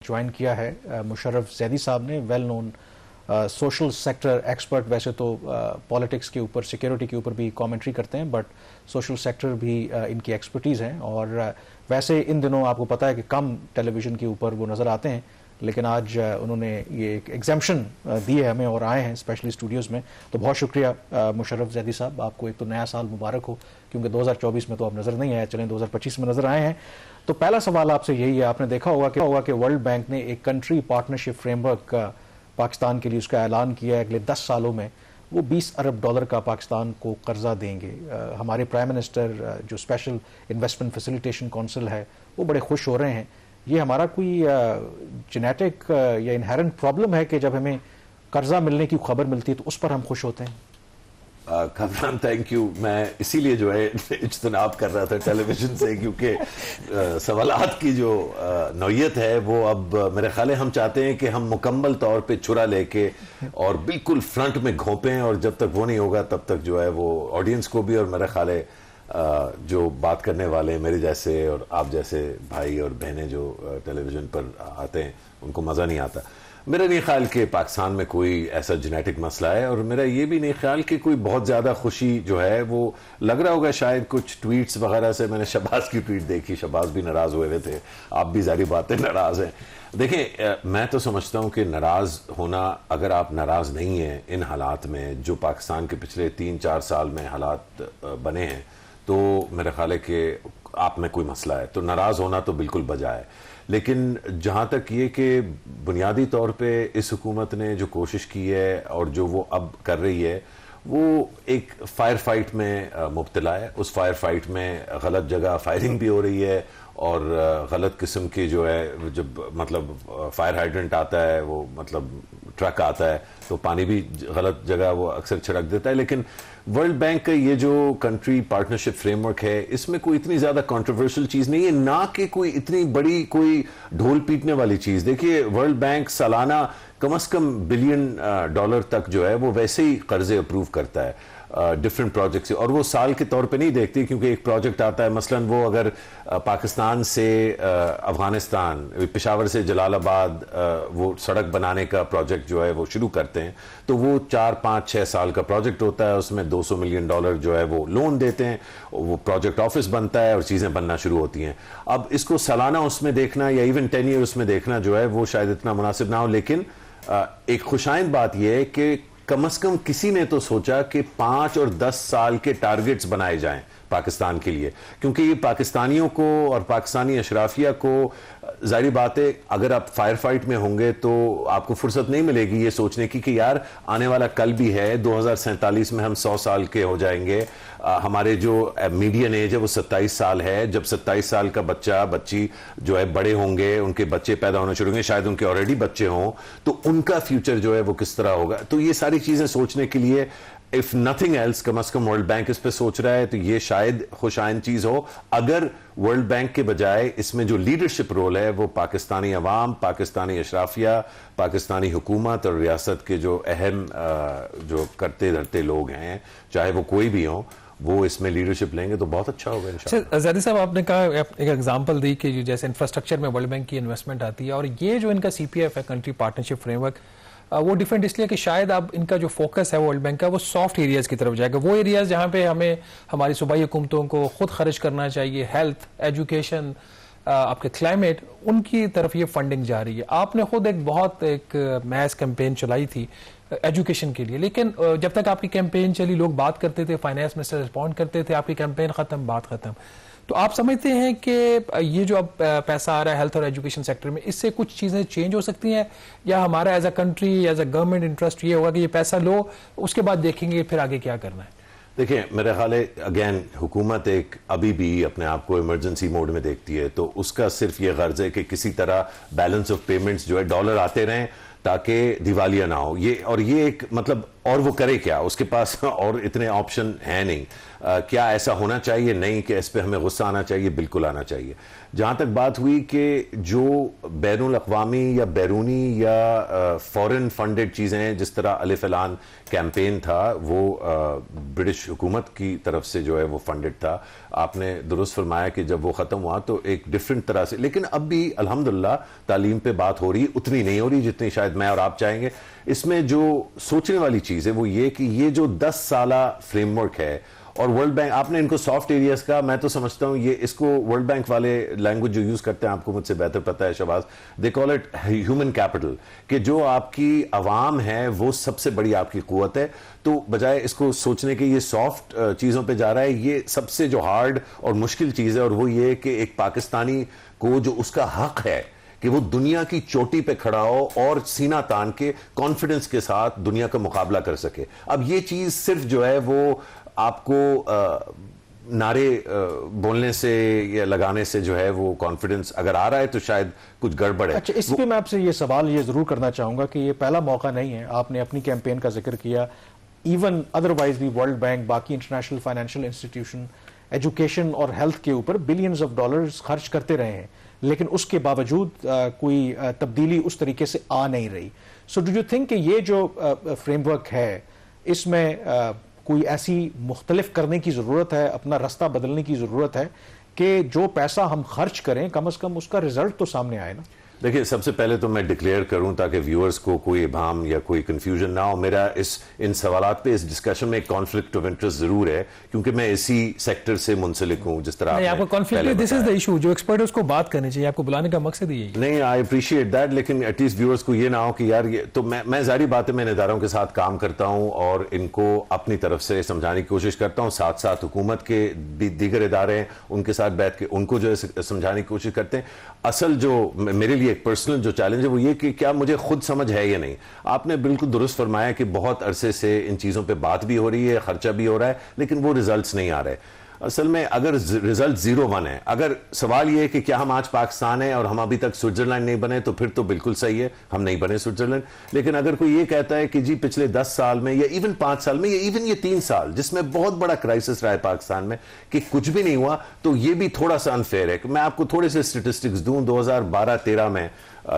Join کیا ہے مشرف زیدی صاحب نے، well known social sector expert. ویسے تو پالیٹکس کے اوپر، سیکیورٹی کے اوپر بھی کامنٹری کرتے ہیں، بٹ سوشل سیکٹر بھی ان کی ایکسپرٹیز ہیں. اور ویسے ان دنوں آپ کو پتہ ہے کہ کم ٹیلی ویژن کے اوپر وہ نظر آتے ہیں، لیکن آج انہوں نے یہ ایک ایگزیمپشن دی ہے ہمیں اور آئے ہیں اسپیشلی اسٹوڈیوز میں. تو بہت شکریہ مشرف زیدی صاحب، آپ کو ایک تو نیا سال مبارک ہو، کیونکہ 2024 میں تو آپ نظر نہیں آئے، چلیں 2025 میں نظر آئے ہیں. تو پہلا سوال آپ سے یہی ہے، آپ نے دیکھا ہوگا کہ ورلڈ بینک نے ایک country partnership frame work Pakistan کے لیے اس کا اعلان کیا ہے. اگلے 10 سالوں میں وہ $20 ارب کا پاکستان کو قرضہ دیں گے. ہمارے پرائم منسٹر جو اسپیشل انویسٹمنٹ فیسیلیٹیشن کونسل ہے وہ بڑے خوش ہو رہے ہیں. یہ ہمارا کوئی جینیٹک یا انہیرنٹ پرابلم ہے کہ جب ہمیں قرضہ ملنے کی خبر ملتی ہے تو اس پر ہم خوش ہوتے ہیں؟ Kamran thank you. میں اسی لیے جو ہے اجتناب کر رہا تھا ٹیلی ویژن سے، کیونکہ سوالات کی جو نوعیت ہے وہ اب میرے خیال ہے ہم چاہتے ہیں کہ ہم مکمل طور پہ چھرا لے کے اور بالکل فرنٹ میں گھونپیں، اور جب تک وہ نہیں ہوگا تب تک جو ہے وہ آڈینس کو بھی، اور میرے خیال ہے جو بات کرنے والے میرے جیسے اور آپ جیسے بھائی اور بہنیں جو ٹیلی ویژن پر آتے ہیں ان کو مزہ نہیں آتا. میرا نہیں خیال کہ پاکستان میں کوئی ایسا جینیٹک مسئلہ ہے، اور میرا یہ بھی نہیں خیال کہ کوئی بہت زیادہ خوشی جو ہے وہ لگ رہا ہوگا شاید کچھ ٹویٹس وغیرہ سے. میں نے شہباز کی ٹویٹ دیکھی، شہباز بھی ناراض ہوئے ہوئے تھے، آپ بھی ظاہری باتیں ناراض ہیں. دیکھیں میں تو سمجھتا ہوں کہ ناراض ہونا، اگر آپ ناراض نہیں ہیں ان حالات میں جو پاکستان کے پچھلے 3-4 سال میں حالات بنے ہیں، تو میرا خیال ہے کہ آپ میں کوئی مسئلہ ہے، تو ناراض ہونا تو بالکل بجا ہے. لیکن جہاں تک یہ کہ بنیادی طور پہ اس حکومت نے جو کوشش کی ہے اور جو وہ اب کر رہی ہے، وہ ایک فائر فائٹ میں مبتلا ہے. اس فائر فائٹ میں غلط جگہ فائرنگ بھی ہو رہی ہے، اور غلط قسم کی جو ہے جب مطلب فائر ہائیڈرنٹ آتا ہے، وہ مطلب ٹرک آتا ہے تو پانی بھی غلط جگہ وہ اکثر چھڑک دیتا ہے. لیکن ورلڈ بینک کا یہ جو کنٹری پارٹنرشپ فریم ورک ہے، اس میں کوئی اتنی زیادہ کنٹروورشل چیز نہیں ہے، نہ کہ کوئی اتنی بڑی کوئی ڈھول پیٹنے والی چیز. دیکھیے ورلڈ بینک سالانہ کم از کم $1 بلین تک جو ہے وہ ویسے ہی قرضے اپروو کرتا ہے ڈفرنٹ پروجیکٹ سے، اور وہ سال کے طور پہ نہیں دیکھتی، کیونکہ ایک پروجیکٹ آتا ہے مثلا وہ اگر پاکستان سے افغانستان، پشاور سے جلال آباد وہ سڑک بنانے کا پروجیکٹ جو ہے وہ شروع کرتے ہیں، تو وہ 4-5-6 سال کا پروجیکٹ ہوتا ہے. اس میں $200 ملین جو ہے وہ لون دیتے ہیں، وہ پروجیکٹ آفس بنتا ہے اور چیزیں بننا شروع ہوتی ہیں. اب اس کو سالانہ اس میں دیکھنا یا ایون 10 ایئر اس میں دیکھنا جو ہے وہ شاید اتنا مناسب نہ ہو. لیکن ایک خوشائند بات یہ ہے کہ کم از کم کسی نے تو سوچا کہ 5 اور 10 سال کے ٹارگٹس بنائے جائیں پاکستان کے لیے، کیونکہ یہ پاکستانیوں کو اور پاکستانی اشرافیہ کو ظاہری بات ہے اگر آپ فائر فائٹ میں ہوں گے تو آپ کو فرصت نہیں ملے گی یہ سوچنے کی کہ یار آنے والا کل بھی ہے، 2047 میں ہم 100 سال کے ہو جائیں گے. ہمارے جو میڈین ایج ہے وہ 27 سال ہے. جب 27 سال کا بچہ بچی جو ہے بڑے ہوں گے، ان کے بچے پیدا ہونا شروع ہوں گے، شاید ان کے آلریڈی بچے ہوں، تو ان کا فیوچر جو ہے وہ کس طرح ہوگا. تو یہ ساری چیزیں سوچنے کے لیے if nothing else کم از کم ورلڈ بینک اس پہ سوچ رہا ہے، تو یہ شاید خوشائند چیز ہو اگر ورلڈ بینک کے بجائے اس میں جو لیڈرشپ رول ہے وہ پاکستانی عوام، پاکستانی اشرافیہ، پاکستانی حکومت اور ریاست کے جو اہم جو کرتے دھرتے لوگ ہیں، چاہے وہ کوئی بھی ہوں، وہ اس میں لیڈرشپ لیں گے تو بہت اچھا ہوگا انشاءاللہ. زیدی صاحب آپ نے کہا ایک ایگزامپل دی کہ جیسے انفراسٹرکچر میں ورلڈ بینک کی انویسٹمنٹ آتی ہے، اور یہ جو ان کا CPF ہے کنٹری پارٹنرشپ فریم ورک، وہ ڈیفرنٹ اس لیے کہ شاید اب ان کا جو فوکس ہے ورلڈ بینک کا وہ سافٹ ایریاز کی طرف جائے گا، وہ ایریاز جہاں پہ ہمیں ہماری صوبائی حکومتوں کو خود خرچ کرنا چاہیے، ہیلتھ، ایجوکیشن، آپ کے کلائمیٹ، ان کی طرف یہ فنڈنگ جا رہی ہے. آپ نے خود ایک میس کیمپین چلائی تھی ایجوکیشن کے لیے، لیکن جب تک آپ کی کیمپین چلی لوگ بات کرتے تھے، فائنانس منسٹر رسپونڈ کرتے تھے، آپ کی کیمپین ختم، بات ختم. تو آپ سمجھتے ہیں کہ یہ جو اب پیسہ آ رہا ہے ہیلتھ اور ایجوکیشن سیکٹر میں، اس سے کچھ چیزیں چینج ہو سکتی ہیں، یا ہمارا as a country, as a government interest یہ ہوگا کہ یہ پیسہ لو، اس کے بعد دیکھیں گے پھر آگے کیا کرنا ہے؟ دیکھیں میرا خیال ہے اگین حکومت ایک ابھی بھی اپنے آپ کو ایمرجنسی موڈ میں دیکھتی ہے، تو اس کا صرف یہ غرض ہے کہ کسی طرح بیلنس آف پیمنٹس جو ہے ڈالر آتے رہیں تاکہ دیوالیہ نہ ہو. یہ ایک مطلب اور وہ کرے کیا, اس کے پاس اور اتنے آپشن ہیں نہیں. کیا ایسا ہونا چاہیے؟ نہیں کہ اس پہ ہمیں غصہ آنا چاہیے, بالکل آنا چاہیے. جہاں تک بات ہوئی کہ جو بین الاقوامی یا بیرونی یا فورن فنڈڈ چیزیں ہیں, جس طرح الف لام کیمپین تھا وہ برٹش حکومت کی طرف سے جو ہے وہ فنڈڈ تھا. آپ نے درست فرمایا کہ جب وہ ختم ہوا تو ایک ڈیفرنٹ طرح سے, لیکن اب بھی الحمدللہ تعلیم پہ بات ہو رہی, اتنی نہیں ہو رہی جتنی شاید میں اور آپ چاہیں گے. اس میں جو سوچنے والی چیز ہے وہ یہ کہ یہ جو 10 سالہ فریم ورک ہے, اور ورلڈ بینک, آپ نے ان کو سافٹ ایریاز کا, میں تو سمجھتا ہوں یہ اس کو ورلڈ بینک والے لینگویج جو یوز کرتے ہیں آپ کو مجھ سے بہتر پتہ ہے شہباز, دے کال اٹ ہیومن کیپٹل, کہ جو آپ کی عوام ہے وہ سب سے بڑی آپ کی قوت ہے. تو بجائے اس کو سوچنے کے یہ سافٹ چیزوں پہ جا رہا ہے, یہ سب سے جو ہارڈ اور مشکل چیز ہے, اور وہ یہ کہ ایک پاکستانی کو جو اس کا حق ہے کہ وہ دنیا کی چوٹی پہ کھڑا ہو اور سینہ تان کے کانفیڈنس کے ساتھ دنیا کا مقابلہ کر سکے. اب یہ چیز صرف جو ہے وہ آپ کو نعرے بولنے سے یا لگانے سے جو ہے وہ کانفیڈنس اگر آ رہا ہے تو شاید کچھ گڑبڑ ہے. اچھا, اس پہ میں آپ سے یہ سوال یہ ضرور کرنا چاہوں گا کہ یہ پہلا موقع نہیں ہے, آپ نے اپنی کیمپین کا ذکر کیا, ایون ادروائز بھی ورلڈ بینک, باقی انٹرنیشنل فائنینشیل انسٹیٹیوشن ایجوکیشن اور ہیلتھ کے اوپر بلینز آف ڈالرز خرچ کرتے رہے ہیں, لیکن اس کے باوجود کوئی تبدیلی اس طریقے سے آ نہیں رہی. سو ڈو یو تھنک کہ یہ جو فریم ورک ہے اس میں کوئی ایسی مختلف کرنے کی ضرورت ہے, اپنا رستہ بدلنے کی ضرورت ہے کہ جو پیسہ ہم خرچ کریں کم از کم اس کا رزلٹ تو سامنے آئے نا؟ دیکھیں, سب سے پہلے تو میں ڈکلیئر کروں تاکہ ویورز کو کوئی ابہام یا کوئی کنفیوژن نہ ہو, میرا ان سوالات پہ, اس ڈسکشن میں ایک کانفلکٹ آف انٹرسٹ ضرور ہے, کیونکہ میں اسی سیکٹر سے منسلک ہوں. جس طرح آپ کو conflict, this is the issue, جو ایکسپرٹ ہے اس کو بات کرنی چاہیے, آپ کو بلانے کا مقصد یہی ہے. نہیں, آئی اپریشیٹ دیٹ, لیکن ایٹ لیسٹ ویورز کو یہ نہ ہو کہ یار یہ تو میں ظاہری بات ہے میں ان اداروں کے ساتھ کام کرتا ہوں اور ان کو اپنی طرف سے سمجھانے کی کوشش کرتا ہوں, ساتھ ساتھ حکومت کے دیگر ادارے ہیں ان کے ساتھ بیٹھ کے ان کو جو ہے سمجھانے کی کوشش کرتے ہیں. اصل جو میرے لیے ایک پرسنل جو چیلنج ہے وہ یہ کہ کیا مجھے خود سمجھ ہے یا نہیں. آپ نے بالکل درست فرمایا کہ بہت عرصے سے ان چیزوں پہ بات بھی ہو رہی ہے, خرچہ بھی ہو رہا ہے, لیکن وہ ریزلٹس نہیں آ رہے. اصل میں اگر ریزلٹ 0-1 ہے, اگر سوال یہ ہے کہ کیا ہم آج پاکستان ہیں اور ہم ابھی تک سوئٹزرلینڈ نہیں بنے, تو پھر تو بالکل صحیح ہے, ہم نہیں بنے سوئٹزرلینڈ. لیکن اگر کوئی یہ کہتا ہے کہ جی پچھلے 10 سال میں یا ایون 5 سال میں یا ایون یہ 3 سال جس میں بہت بڑا کرائسس رہا ہے پاکستان میں کہ کچھ بھی نہیں ہوا, تو یہ بھی تھوڑا سا انفیئر ہے. میں آپ کو تھوڑے سے اسٹیٹسٹکس دوں. 2012-13 میں,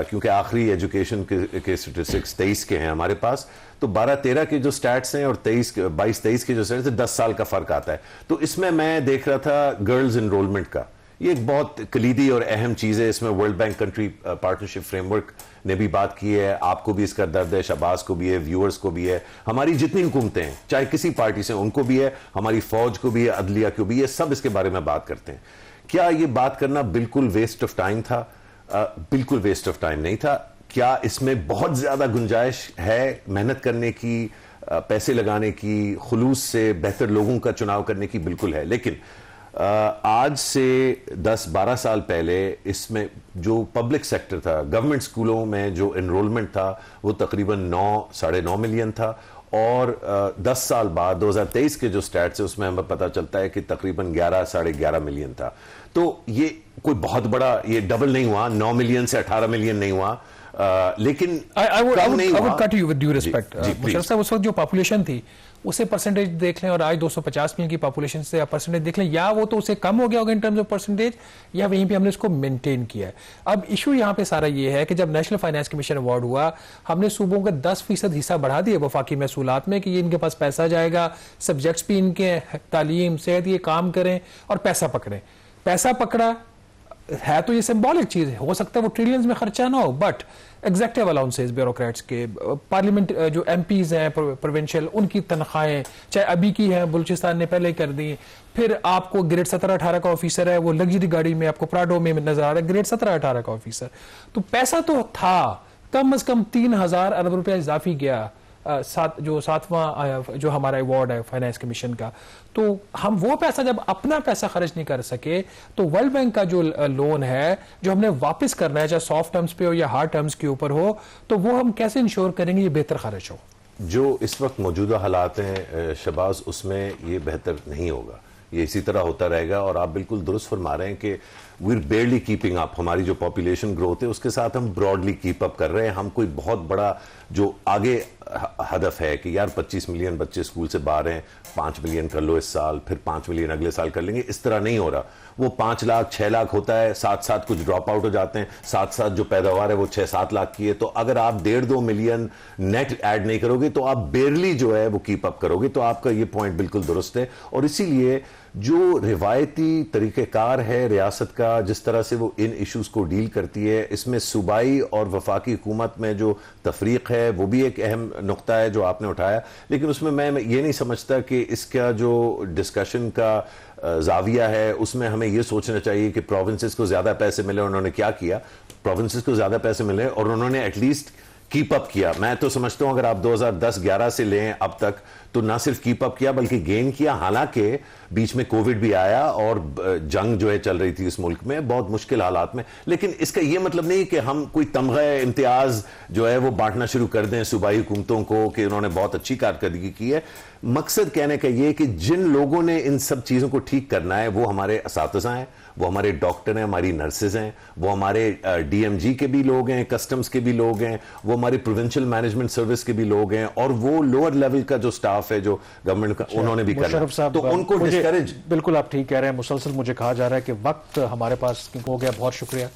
کیونکہ آخری ایجوکیشن کے اسٹیٹسٹکس 23 کے ہیں ہمارے پاس, تو 12-13 کے جو سٹیٹس ہیں اور 22-23 کے جو سٹیٹس ہیں 10 سال کا فرق آتا ہے. تو اس میں دیکھ رہا تھا گرلز انرولمنٹ کا, یہ ایک بہت کلیدی اور اہم چیز ہے. اس میں world bank country partnership frame work نے بھی بات کی ہے, آپ کو بھی اس کا درد ہے, شہباز کو بھی ہے, ویورز کو بھی ہے, ہماری جتنی حکومتیں ہیں چاہے کسی پارٹی سے ان کو بھی ہے, ہماری فوج کو بھی ہے, عدلیہ کو بھی ہے, سب اس کے بارے میں بات کرتے ہیں. کیا یہ بات کرنا بالکل ویسٹ آف ٹائم تھا؟ بالکل ویسٹ آف ٹائم نہیں تھا. کیا اس میں بہت زیادہ گنجائش ہے محنت کرنے کی, پیسے لگانے کی, خلوص سے بہتر لوگوں کا چناؤ کرنے کی؟ بالکل ہے. لیکن آج سے 10-12 سال پہلے اس میں جو پبلک سیکٹر تھا, گورنمنٹ سکولوں میں جو انرولمنٹ تھا وہ تقریباً 9-9.5 ملین تھا, اور 10 سال بعد 2023 کے جو سٹیٹس ہیں اس میں ہمیں پتہ چلتا ہے کہ تقریباً 11-11.5 ملین تھا. تو یہ کوئی بہت بڑا, یہ ڈبل نہیں ہوا, 9 ملین سے 18 ملین نہیں ہوا, لیکن مشرف صاحب اس وقت جو پاپولیشن تھی اسے پرسنٹیج دیکھ لیں اور آج 250 ملین کی پاپولیشن سے پرسنٹیج دیکھ لیں, یا وہ تو اسے کم ہو گیا ہوگا ان ٹرمز آف پرسنٹیج, یا وہیں پہ ہم نے اس کو مینٹین کیا ہے. اب ایشو یہاں پہ سارا یہ ہے کہ جب نیشنل فائنانس کمیشن ایوارڈ ہوا, ہم نے صوبوں کا 10% حصہ بڑھا دیا وفاقی محصولات میں کہ یہ ان کے پاس پیسہ جائے گا, سبجیکٹس بھی ان کے تعلیم صحت یہ کام کریں اور پیسہ پکڑیں. پیسہ پکڑا ہے تو یہ سمبولک چیز ہے, ہو سکتا ہے وہ ٹریلینز میں خرچہ نہ ہو, بٹ ایگزیکٹو الاؤنسز بیوروکریٹس کے, پارلیمنٹ جو ایم پیز ہیں پروونشل, ان کی تنخواہیں چاہے ابھی کی ہیں, بلوچستان نے پہلے کر دی. پھر آپ کو گریڈ 17-18 کا آفیسر ہے, وہ لگژری گاڑی میں آپ کو پراڈو میں نظر آ رہا ہے, گریڈ 17-18 کا آفیسر. تو پیسہ تو تھا, کم از کم 3,000 ارب روپیہ اضافی گیا جو 7واں جو ہمارا ایوارڈ ہے فائنانس کمیشن کا. تو ہم وہ پیسہ جب اپنا پیسہ خرچ نہیں کر سکے, تو ورلڈ بینک کا جو لون ہے جو ہم نے واپس کرنا ہے, چاہے سافٹ ٹرمز پہ ہو یا ہارڈ ٹرمز کے اوپر ہو, تو وہ ہم کیسے انشور کریں گے یہ بہتر خرچ ہو؟ جو اس وقت موجودہ حالات ہیں شہباز, اس میں یہ بہتر نہیں ہوگا, یہ اسی طرح ہوتا رہے گا. اور آپ بالکل درست فرما رہے ہیں کہ we're barely keeping up. ہماری جو پاپولیشن گروتھ ہے اس کے ساتھ ہم براڈلی کیپ اپ کر رہے ہیں. ہم کوئی بہت بڑا جو آگے ہدف ہے کہ یار 25 ملین بچے اسکول سے باہر ہیں, 5 ملین کر لو اس سال, پھر 5 ملین اگلے سال کر لیں گے, اس طرح نہیں ہو رہا. وہ 5 لاکھ 6 لاکھ ہوتا ہے, ساتھ ساتھ کچھ ڈراپ آؤٹ ہو جاتے ہیں, ساتھ ساتھ جو پیداوار ہے وہ 6-7 لاکھ کی ہے. تو اگر آپ 1.5-2 ملین نیٹ ایڈ نہیں کرو گے تو آپ بیرلی جو ہے وہ کیپ اپ کرو گے. تو آپ کا یہ پوائنٹ بالکل درست ہے. اور اسی لیے جو روایتی طریقہ کار ہے ریاست کا, جس طرح سے وہ ان ایشوز کو ڈیل کرتی ہے, اس میں صوبائی اور وفاقی حکومت میں جو تفریق ہے وہ بھی ایک اہم نقطہ ہے جو آپ نے اٹھایا. لیکن اس میں یہ نہیں سمجھتا کہ اس کا جو ڈسکشن کا زاویہ ہے اس میں ہمیں یہ سوچنا چاہیے کہ پروونسز کو زیادہ پیسے ملے, انہوں نے کیا کیا, پروونسز کو زیادہ پیسے ملے اور انہوں نے ایٹ لیسٹ کیپ اپ کیا. میں تو سمجھتا ہوں اگر آپ 2010-11 سے لیں اب تک تو نہ صرف کیپ اپ کیا بلکہ گین کیا. حالانکہ بیچ میں کووڈ بھی آیا اور جنگ جو ہے چل رہی تھی اس ملک میں بہت مشکل حالات میں. لیکن اس کا یہ مطلب نہیں کہ ہم کوئی تمغہ امتیاز جو ہے وہ بانٹنا شروع کر دیں صوبائی حکومتوں کو کہ انہوں نے بہت اچھی کارکردگی کی ہے. مقصد کہنے کا یہ کہ جن لوگوں نے ان سب چیزوں کو ٹھیک کرنا ہے وہ ہمارے اساتذہ ہیں, وہ ہمارے ڈاکٹر ہیں, ہماری نرسز ہیں, وہ ہمارے ڈی ایم جی کے بھی لوگ ہیں, کسٹمز کے بھی لوگ ہیں, وہ ہماری پروونشل مینجمنٹ سروس کے بھی لوگ ہیں, اور وہ لوور لیول کا جو سٹاف ہے جو گورنمنٹ کا انہوں نے بھی کرنا. تو ان کو ڈسکریج. بالکل آپ ٹھیک کہہ رہے ہیں. مسلسل مجھے کہا جا رہا ہے کہ وقت ہمارے پاس ہو گیا. بہت شکریہ.